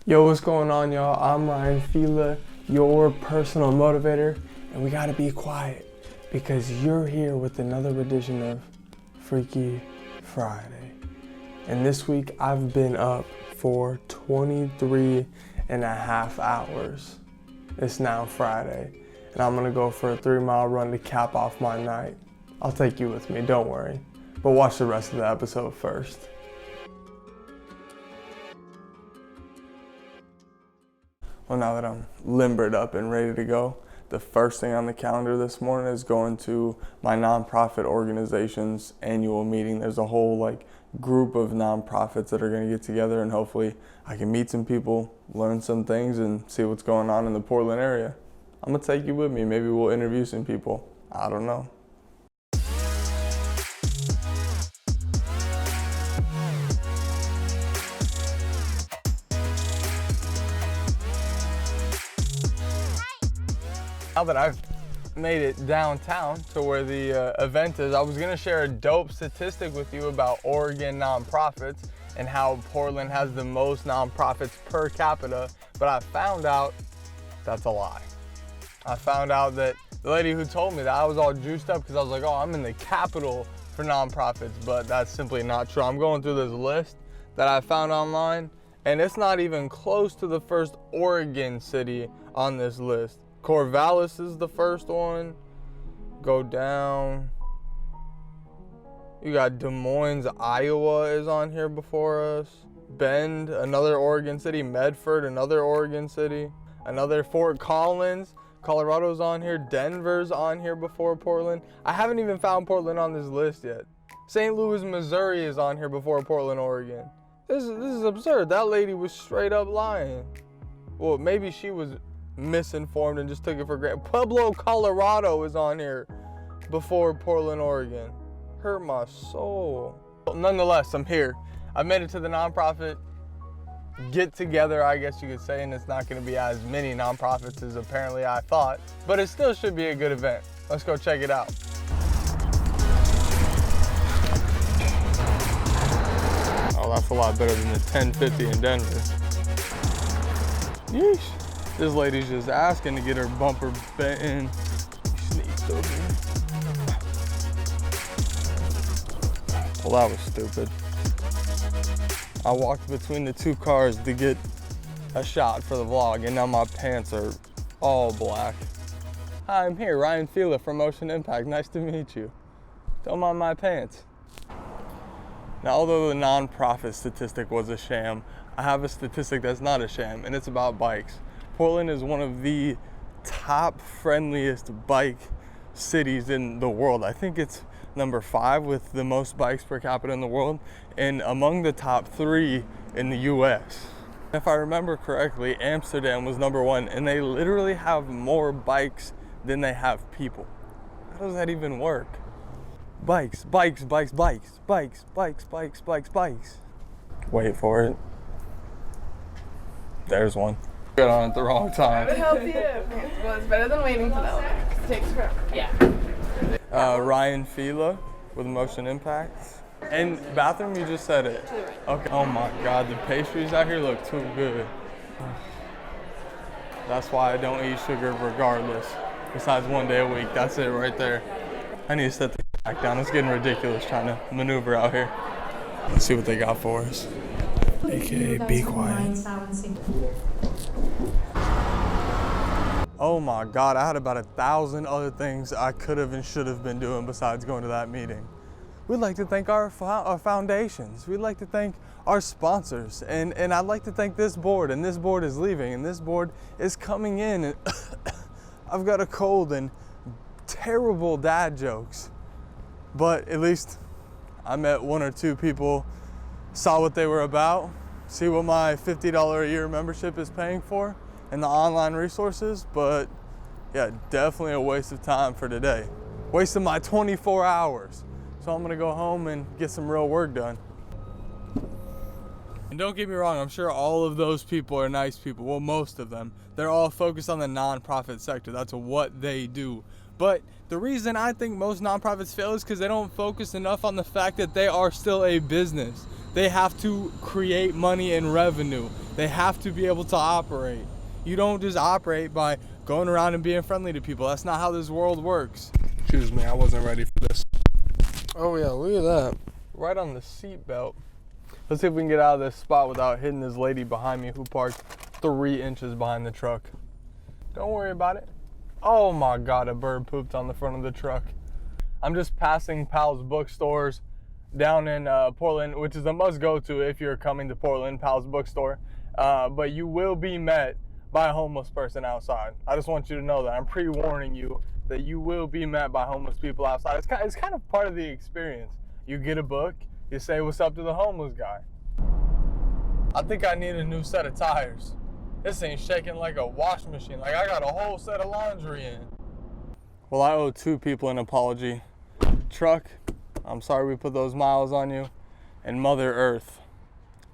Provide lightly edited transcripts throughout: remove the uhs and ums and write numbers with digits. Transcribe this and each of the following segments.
Yo, what's going on, y'all? I'm Ryan Fila, your personal motivator, and we gotta be quiet because you're here with another edition of Freaky Friday. And this week I've been up for 23 and a half hours. It's now Friday, and I'm gonna go for a 3-mile run to cap off my night. I'll take you with me, don't worry. But watch the rest of the episode first. Well, now that I'm limbered up and ready to go, the first thing on the calendar this morning is going to my nonprofit organization's annual meeting. There's a whole group of nonprofits that are going to get together, and hopefully I can meet some people, learn some things, and see what's going on in the Portland area. I'm gonna take you with me. Maybe we'll interview some people. I don't know. Now that I've made it downtown to where the event is, I was gonna share a dope statistic with you about Oregon nonprofits and how Portland has the most nonprofits per capita, but I found out that's a lie. I found out that the lady who told me that, I was all juiced up because I was like, oh, I'm in the capital for nonprofits, but that's simply not true. I'm going through this list that I found online, and it's not even close to the first Oregon city on this list. Corvallis is the first one. Go down. You got Des Moines, Iowa is on here before us. Bend, another Oregon city. Medford, another Oregon city. Another Fort Collins, Colorado's on here. Denver's on here before Portland. I haven't even found Portland on this list yet. St. Louis, Missouri is on here before Portland, Oregon. This is absurd. That lady was straight up lying. Well, maybe she was misinformed and just took it for granted. Pueblo, Colorado is on here before Portland, Oregon. Hurt my soul. Nonetheless, I'm here. I made it to the nonprofit get together, I guess you could say, and it's not going to be as many nonprofits as apparently I thought, but it still should be a good event. Let's go check it out. Oh, that's a lot better than the 1050 in Denver. Yeesh. This lady's just asking to get her bumper bent in. Sneaked over here. Well, that was stupid. I walked between the two cars to get a shot for the vlog, and now my pants are all black. Hi, I'm here, Ryan Fila from Motion Impact. Nice to meet you. Don't mind my pants. Now, although the nonprofit statistic was a sham, I have a statistic that's not a sham, and it's about bikes. Portland is one of the top friendliest bike cities in the world. I think it's number 5 with the most bikes per capita in the world, and among the top 3 in the US. If I remember correctly, Amsterdam was number 1, and they literally have more bikes than they have people. How does that even work? Bikes, bikes, bikes, bikes, bikes, bikes, bikes, bikes, bikes. Wait for it. There's one. Got on at the wrong time. I would help you. Well, it's better than waiting for the elevator because it takes forever. Yeah. Ryan Fila with Motion Impact. And bathroom, you just said it. Okay. Oh my God, the pastries out here look too good. That's why I don't eat sugar regardless. Besides one day a week, that's it right there. I need to set the back down. It's getting ridiculous trying to maneuver out here. Let's see what they got for us. AKA be quiet. Oh my God, I had about 1,000 other things I could have and should have been doing besides going to that meeting. We'd like to thank our foundations. We'd like to thank our sponsors. And I'd like to thank this board, and this board is leaving, and this board is coming in. And I've got a cold and terrible dad jokes. But at least I met 1 or 2 people, saw what they were about, see what my $50 a year membership is paying for, and the online resources. But yeah, definitely a waste of time for today. Wasted my 24 hours. So I'm gonna go home and get some real work done. And don't get me wrong, I'm sure all of those people are nice people. Well, most of them. They're all focused on the nonprofit sector. That's what they do. But the reason I think most nonprofits fail is because they don't focus enough on the fact that they are still a business. They have to create money and revenue. They have to be able to operate. You don't just operate by going around and being friendly to people. That's not how this world works. Excuse me, I wasn't ready for this. Oh yeah, look at that. Right on the seat belt. Let's see if we can get out of this spot without hitting this lady behind me who parked 3 inches behind the truck. Don't worry about it. Oh my God, a bird pooped on the front of the truck. I'm just passing Pal's bookstores down in Portland, which is a must go to if you're coming to Portland, Pal's bookstore. But you will be met by a homeless person outside. I just want you to know that. I'm pre-warning you that you will be met by homeless people outside. It's kind of part of the experience. You get a book, you say what's up to the homeless guy. I think I need a new set of tires. This ain't shaking like a wash machine. Like I got a whole set of laundry in. Well, I owe 2 people an apology. Truck, I'm sorry we put those miles on you. And Mother Earth,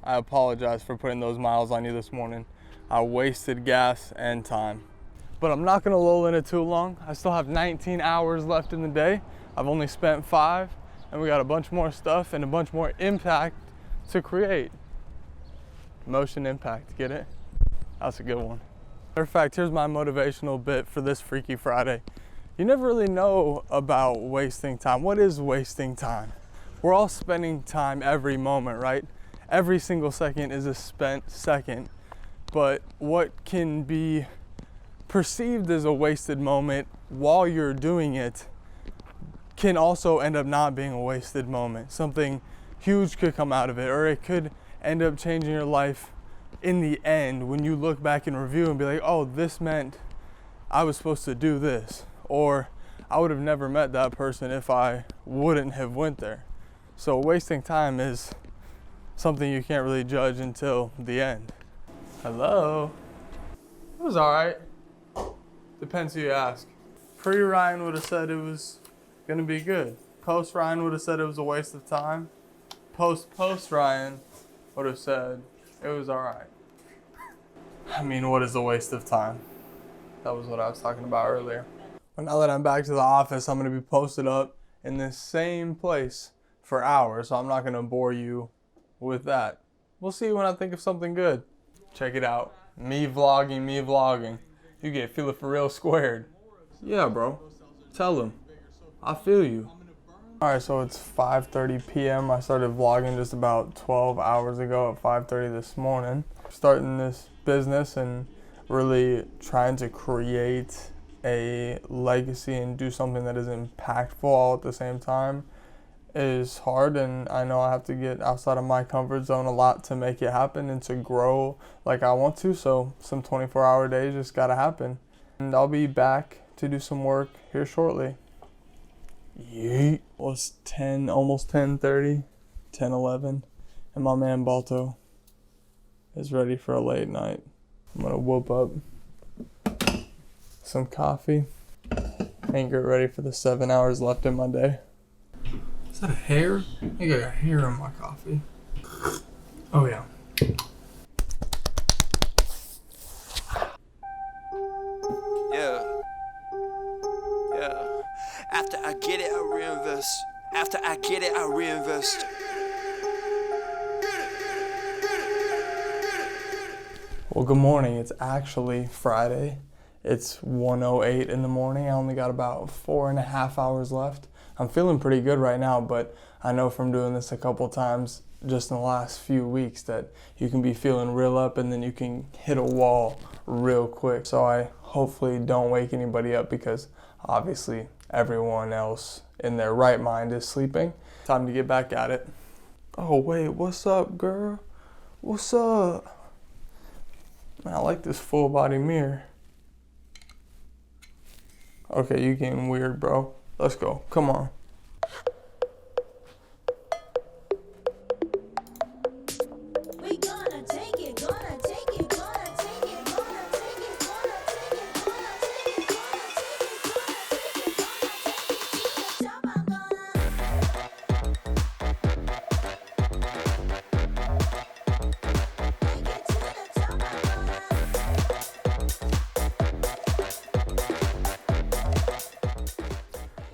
I apologize for putting those miles on you this morning. I wasted gas and time. But I'm not gonna lull in it too long. I still have 19 hours left in the day. I've only spent 5, and we got a bunch more stuff and a bunch more impact to create. Motion impact, get it? That's a good one. Matter of fact, here's my motivational bit for this Freaky Friday. You never really know about wasting time. What is wasting time? We're all spending time every moment, right? Every single second is a spent second. But what can be perceived as a wasted moment while you're doing it can also end up not being a wasted moment. Something huge could come out of it, or it could end up changing your life in the end when you look back and review and be like, oh, this meant I was supposed to do this, or I would have never met that person if I wouldn't have went there. So wasting time is something you can't really judge until the end. Hello. It was all right. Depends who you ask. Pre-Ryan would have said it was gonna be good. Post-Ryan would have said it was a waste of time. Post-Ryan would have said it was all right. I mean, what is a waste of time? That was what I was talking about earlier. But now that I'm back to the office, I'm gonna be posted up in this same place for hours, so I'm not gonna bore you with that. We'll see when I think of something good. Check it out. Me vlogging. You get filaforreal squared. Yeah, bro. Tell him. I feel you. Alright, so it's 5:30 p.m. I started vlogging just about 12 hours ago at 5:30 this morning. Starting this business and really trying to create a legacy and do something that is impactful all at the same time is hard, and I know I have to get outside of my comfort zone a lot to make it happen and to grow like I want to, so some 24-hour days just gotta happen. And I'll be back to do some work here shortly. Yeet. Well, it's 10, almost 10:30, 10:11, and my man Balto is ready for a late night. I'm gonna whoop up some coffee and get ready for the 7 hours left in my day. Is that a hair? I think I got hair in my coffee. Oh yeah. Yeah. After I get it, I reinvest. After I get it, I reinvest. Well, good morning. It's actually Friday. It's 1:08 in the morning. I only got about 4.5 hours left. I'm feeling pretty good right now, but I know from doing this a couple times just in the last few weeks that you can be feeling real up and then you can hit a wall real quick. So I hopefully don't wake anybody up because obviously everyone else in their right mind is sleeping. Time to get back at it. Oh wait, what's up, girl? What's up? Man, I like this full body mirror. Okay, you getting weird, bro. Let's go. Come on. We gonna take it, gonna take it, gonna take it, gonna take it, gonna take it, gonna take it, gonna take it, gonna take it, gonna take it to the top. I'm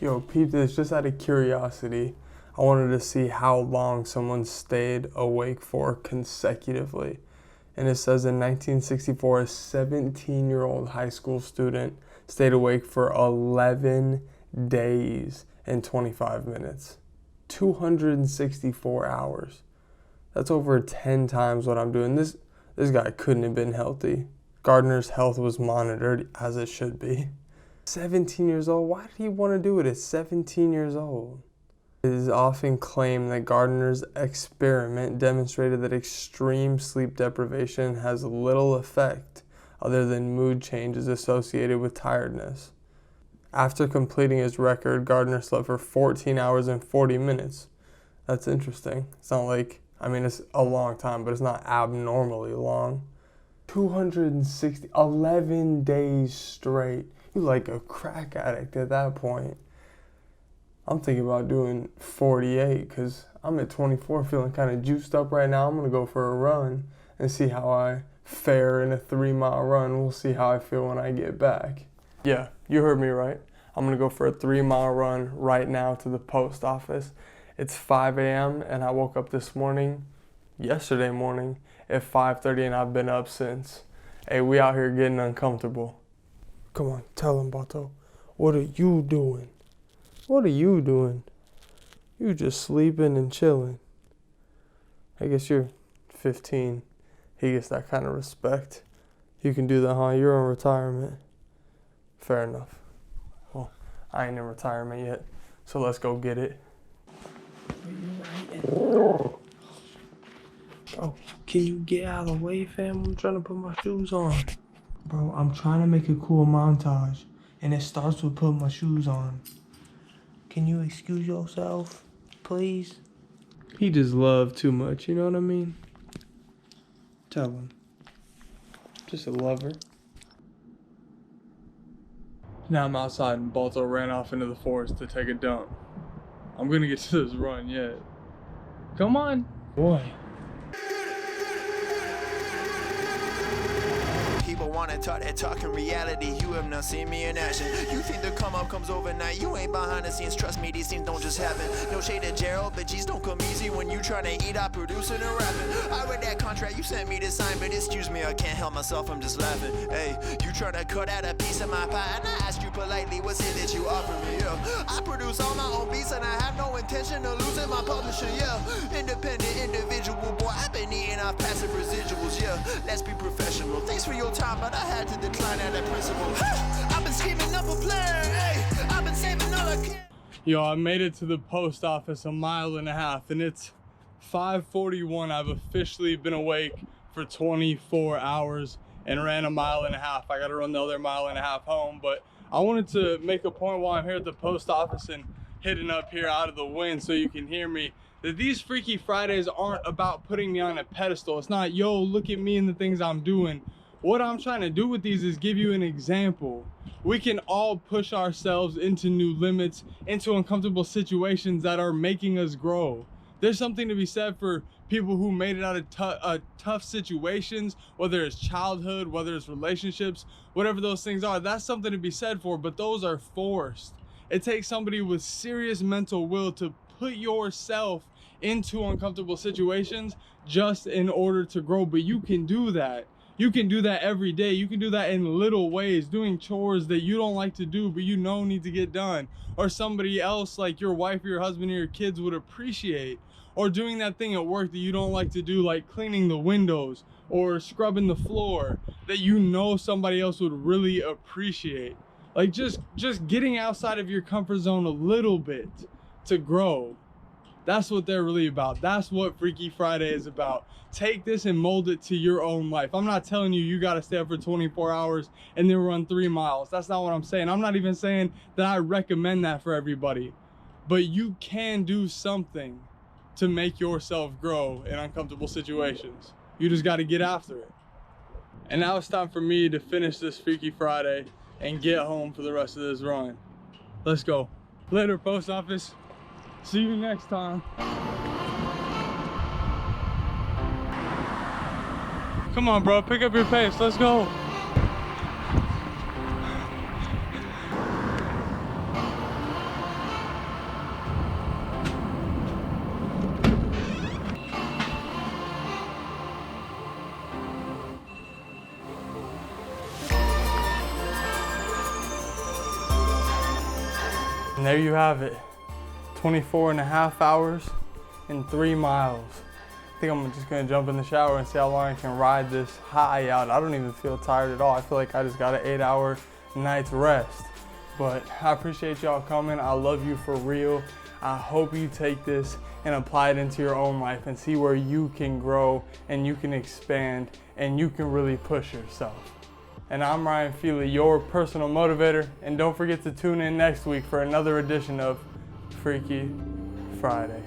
Yo, peep this, just out of curiosity. I wanted to see how long someone stayed awake for consecutively. And it says in 1964, a 17-year-old high school student stayed awake for 11 days and 25 minutes. 264 hours. That's over 10 times what I'm doing. This guy couldn't have been healthy. Gardner's health was monitored as it should be. 17 years old? Why did he want to do it at 17 years old? It is often claimed that Gardner's experiment demonstrated that extreme sleep deprivation has little effect other than mood changes associated with tiredness. After completing his record, Gardner slept for 14 hours and 40 minutes. That's interesting. It's not like, it's a long time, but it's not abnormally long. 11 days straight. You like a crack addict at that point. I'm thinking about doing 48 because I'm at 24 feeling kind of juiced up right now. I'm going to go for a run and see how I fare in a 3-mile run. We'll see how I feel when I get back. Yeah, you heard me right. I'm going to go for a 3-mile run right now to the post office. It's 5 a.m. and I woke up yesterday morning at 5:30 and I've been up since. Hey, we out here getting uncomfortable. Come on, tell him, Bato. What are you doing? What are you doing? You just sleeping and chilling. I guess you're 15. He gets that kind of respect. You can do that, huh? You're in retirement. Fair enough. Well, I ain't in retirement yet, so let's go get it. Bro, can you get out of the way, fam? I'm trying to put my shoes on. Bro, I'm trying to make a cool montage, and it starts with putting my shoes on. Can you excuse yourself, please? He just loved too much, you know what I mean? Tell him. Just a lover. Now I'm outside and Balto ran off into the forest to take a dump. I'm gonna get to this run yet. Come on. Boy. People wanna talk that talk in reality. You have not seen me in action. You think the come up comes overnight. You ain't behind the scenes. Trust me, these things don't just happen. No shade at Gerald, but G's don't come easy when you tryna eat out producing and rapping. I read that contract you sent me to sign, but excuse me, I can't help myself, I'm just laughing. Hey, you tryna cut out a piece of my pie, and I asked you politely, what's it that you offer me? Yeah, I produce all my own beats, and I have no intention of losing my publisher. Yeah, independent individual, boy, I've been eating off passive residuals. Yeah, let's be professional. Thanks for your time, but I had to decline at that principle. I've been scheming up a plan, hey, I've been saving all I can. Yo, I made it to the post office 1.5 miles, and it's 5:41. I've officially been awake for 24 hours and ran 1.5 miles. I gotta run the other 1.5 miles home, but I wanted to make a point while I'm here at the post office and hitting up here out of the wind so you can hear me, that these Freaky Fridays aren't about putting me on a pedestal. It's not, yo, look at me and the things I'm doing. What I'm trying to do with these is give you an example. We can all push ourselves into new limits, into uncomfortable situations that are making us grow. There's something to be said for people who made it out of tough situations, whether it's childhood, whether it's relationships, whatever those things are. That's something to be said for, but those are forced. It takes somebody with serious mental will to put yourself into uncomfortable situations just in order to grow, but you can do that. You can do that every day. You can do that in little ways, doing chores that you don't like to do, but you know need to get done. Or somebody else, like your wife or your husband or your kids, would appreciate. Or doing that thing at work that you don't like to do, like cleaning the windows or scrubbing the floor, that you know somebody else would really appreciate. Like just getting outside of your comfort zone a little bit to grow. That's what they're really about. That's what Freaky Friday is about. Take this and mold it to your own life. I'm not telling you got to stay up for 24 hours and then run 3 miles. That's not what I'm saying. I'm not even saying that I recommend that for everybody. But you can do something to make yourself grow in uncomfortable situations. You just got to get after it. And now it's time for me to finish this Freaky Friday and get home for the rest of this run. Let's go. Later, post office. See you next time. Come on, bro, pick up your pace. Let's go. And there you have it. 24 and a half hours and 3 miles. I think I'm just gonna jump in the shower and see how long I can ride this high out. I don't even feel tired at all. I feel like I just got an 8-hour night's rest. But I appreciate y'all coming. I love you for real. I hope you take this and apply it into your own life and see where you can grow and you can expand and you can really push yourself. And I'm Ryan Fila, your personal motivator. And don't forget to tune in next week for another edition of Freaky Friday.